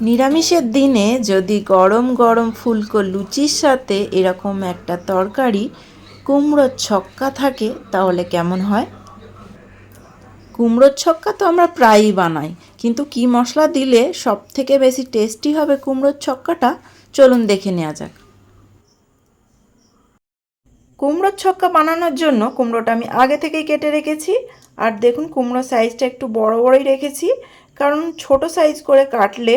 নিরামিষের দিনে যদি গরম গরম ফুলকো লুচির সাথে এরকম একটা তরকারি কুমড়োর ছক্কা থাকে তাহলে কেমন হয়। কুমড়োর ছক্কা তো আমরা প্রায়ই বানাই, কিন্তু কি মশলা দিলে সব থেকে বেশি টেস্টি হবে কুমড়োর ছক্কাটা, চলুন দেখে নেওয়া যাক। কুমড়োর ছক্কা বানানোর জন্য কুমড়োটা আমি আগে থেকেই কেটে রেখেছি। আর দেখুন কুমড়োর সাইজটা একটু বড় বড়ই রেখেছি, কারণ ছোট সাইজ করে কাটলে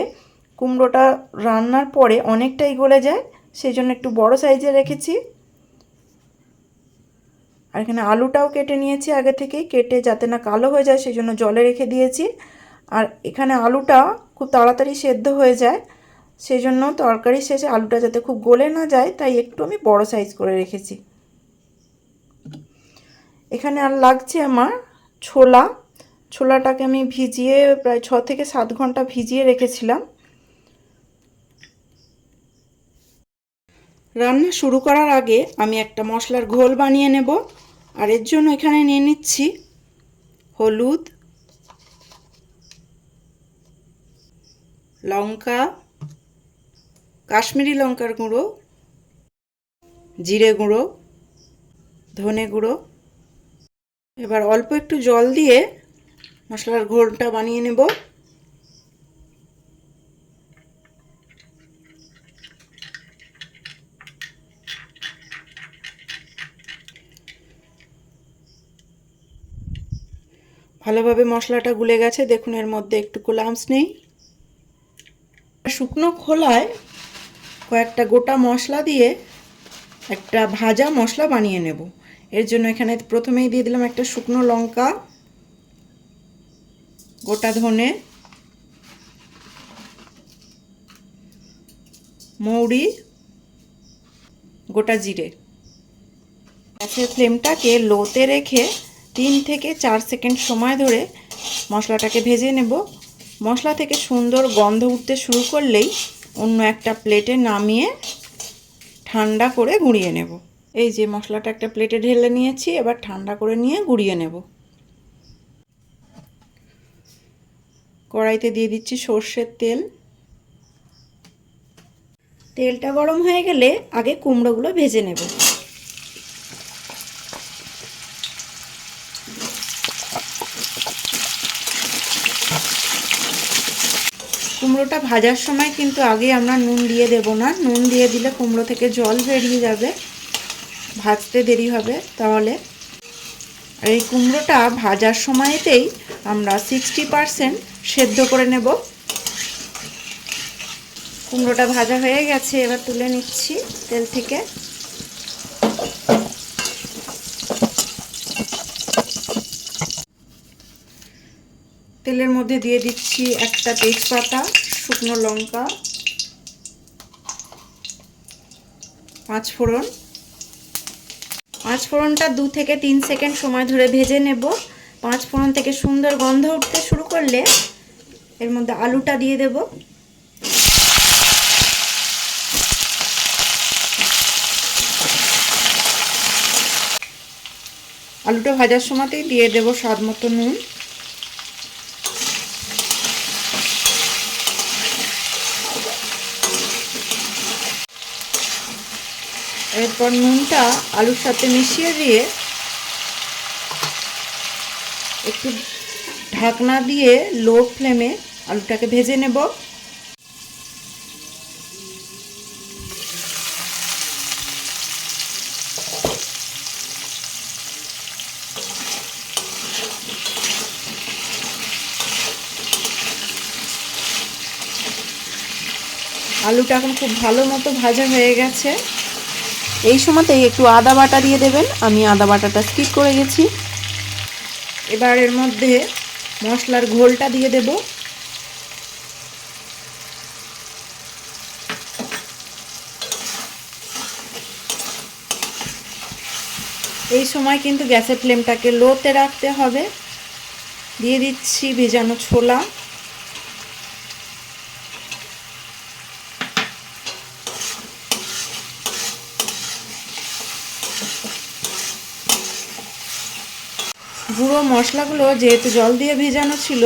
কুমড়োটা রান্নার পরে অনেকটাই গলে যায়, সেই জন্য একটু বড় সাইজে রেখেছি। আর এখানে আলুটাও কেটে নিয়েছি আগে থেকেই, কেটে যাতে না কালো হয়ে যায় সেই জন্য জলে রেখে দিয়েছি। আর এখানে আলুটা খুব তাড়াতাড়ি সেদ্ধ হয়ে যায়, সেই জন্য তরকারির শেষে আলুটা যাতে খুব গলে না যায় তাই একটু আমি বড় সাইজ করে রেখেছি। এখানে আর লাগছে আমার ছোলা। ছোলাটাকে আমি ভিজিয়ে প্রায় 6 থেকে 7 ঘন্টা ভিজিয়ে রেখেছিলাম। রান্না শুরু করার আগে আমি একটা মশলার ঘোল বানিয়ে নেব। আর এর জন্য এখানে নিয়ে নিচ্ছি হলুদ, লঙ্কা, কাশ্মীরি লঙ্কার গুঁড়ো, জিরে গুঁড়ো, ধনে গুঁড়ো। এবার অল্প একটু জল দিয়ে মশলার ঘোলটা বানিয়ে নেব। ভালোভাবে মশলাটা গুলে গেছে, দেখুন এর মধ্যে একটুকু লাম্পস নেই। শুকনো খোলায় কয়েকটা গোটা মশলা দিয়ে একটা ভাজা মশলা বানিয়ে নেব। এর জন্য এখানে প্রথমেই দিয়ে দিলাম একটা শুকনো লঙ্কা, গোটা ধনে, মৌরি, গোটা জিরে। গ্যাসের ফ্লেমটাকে লোতে রেখে 3 থেকে 4 সেকেন্ড সময় ধরে মশলাটাকে ভেজে নেব। মশলা থেকে সুন্দর গন্ধ উঠতে শুরু করলেই অন্য একটা প্লেটে নামিয়ে ঠান্ডা করে গুঁড়িয়ে নেব। এই যে মশলাটা একটা প্লেটে ঢেলে নিয়েছি, এবার ঠান্ডা করে নিয়ে গুঁড়িয়ে নেব। কড়াইতে দিয়ে দিচ্ছি সর্ষের তেল। তেলটা গরম হয়ে গেলে আগে কুমড়োগুলো ভেজে নেব। কুমড়োটা ভাজার সময় কিন্তু আগে আমরা নুন দিয়ে দেব না, নুন দিয়ে দিলে কুমড়ো থেকে জল বেরিয়ে যাবে, ভাজতে দেরি হবে তাহলে। আর এই কুমড়োটা ভাজার সময়তেই আমরা 60% সেদ্ধ করে নেব। কুমড়োটা ভাজা হয়ে গেছে, এবার তুলে নিচ্ছি তেল থেকে। তেলের মধ্যে দিয়ে দিচ্ছি একটা তেজপাতা, শুকনো লঙ্কা, 5 ফোড়ন। 5 ফোড়নটা 2 থেকে 3 সেকেন্ড সময় ধরে ভেজে নেব। 5 ফোড়ন থেকে সুন্দর গন্ধ উঠতে শুরু করলে এর মধ্যে আলুটা দিয়ে দেব। আলুটা ভাজার সময়তেই দিয়ে দেব স্বাদ মতো নুন। এরপর নুনটা আলুর সাথে মিশিয়ে দিয়ে একটু ঢাকনা দিয়ে লো ফ্লেমে আলুটাকে ভেজে নেব। আলুটা এখন খুব ভালো মতো ভাজা হয়ে গেছে। এই সময়তেই একটু আদা বাটা দিয়ে দেবেন, আমি আদা বাটাটা স্কিপ করে গেছি। এবার এর মধ্যে মশলার ঘোলটা দিয়ে দেব। এই সময় কিন্তু গ্যাসের ফ্লেমটাকে লোতে রাখতে হবে। দিয়ে দিচ্ছি ভেজানো ছোলা, গুঁড়ো মশলাগুলো যেহেতু জল দিয়ে ভেজানো ছিল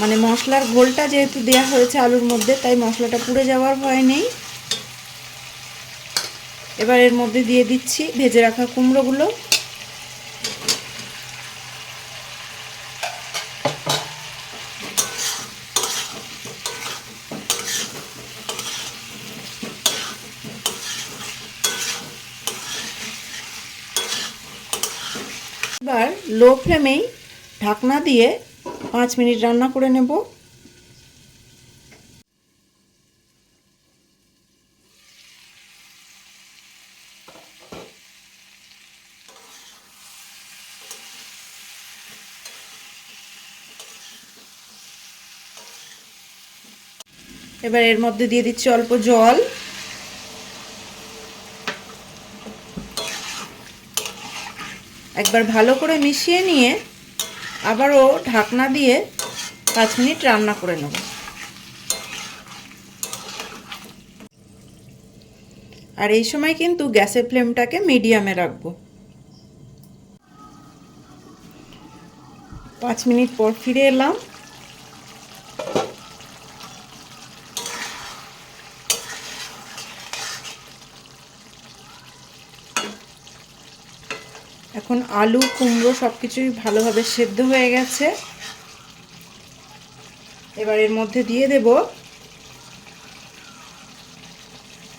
মানে মশলার ঘোলটা যেহেতু দেয়া হয়েছে আলুর মধ্যে, তাই মশলাটা পুড়ে যাওয়ার ভয় নেই। এবার এর মধ্যে দিয়ে দিচ্ছি ভেজে রাখা কুমড়োগুলো। এবার লো ফ্লেমেই ঢাকনা দিয়ে 5 মিনিট রান্না করে নেব। এবার এর মধ্যে দিয়ে দিচ্ছি অল্প জল। একবার ভালো করে মিশিয়ে নিয়ে আবারও ঢাকনা দিয়ে 5 মিনিট রান্না করে নেব। আর এই সময় কিন্তু গ্যাসের ফ্লেমটাকে মিডিয়ামে রাখবো। 5 মিনিট পর ফিরে এলাম। এখন আলু কুমড়ো সব কিছুই ভালোভাবে সেদ্ধ হয়ে গেছে। এবার এর মধ্যে দিয়ে দেব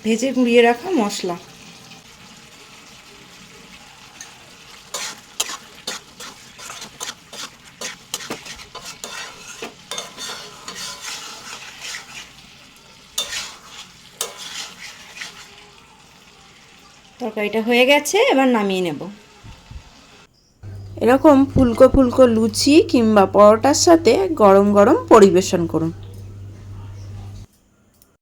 ভেজে গুঁড়িয়ে রাখা মশলা। তরকারিটা হয়ে গেছে, এবার নামিয়ে নেব। এরকম ফুলকো ফুলকো লুচি কিংবা পরোটার সাথে গরম গরম পরিবেশন করুন।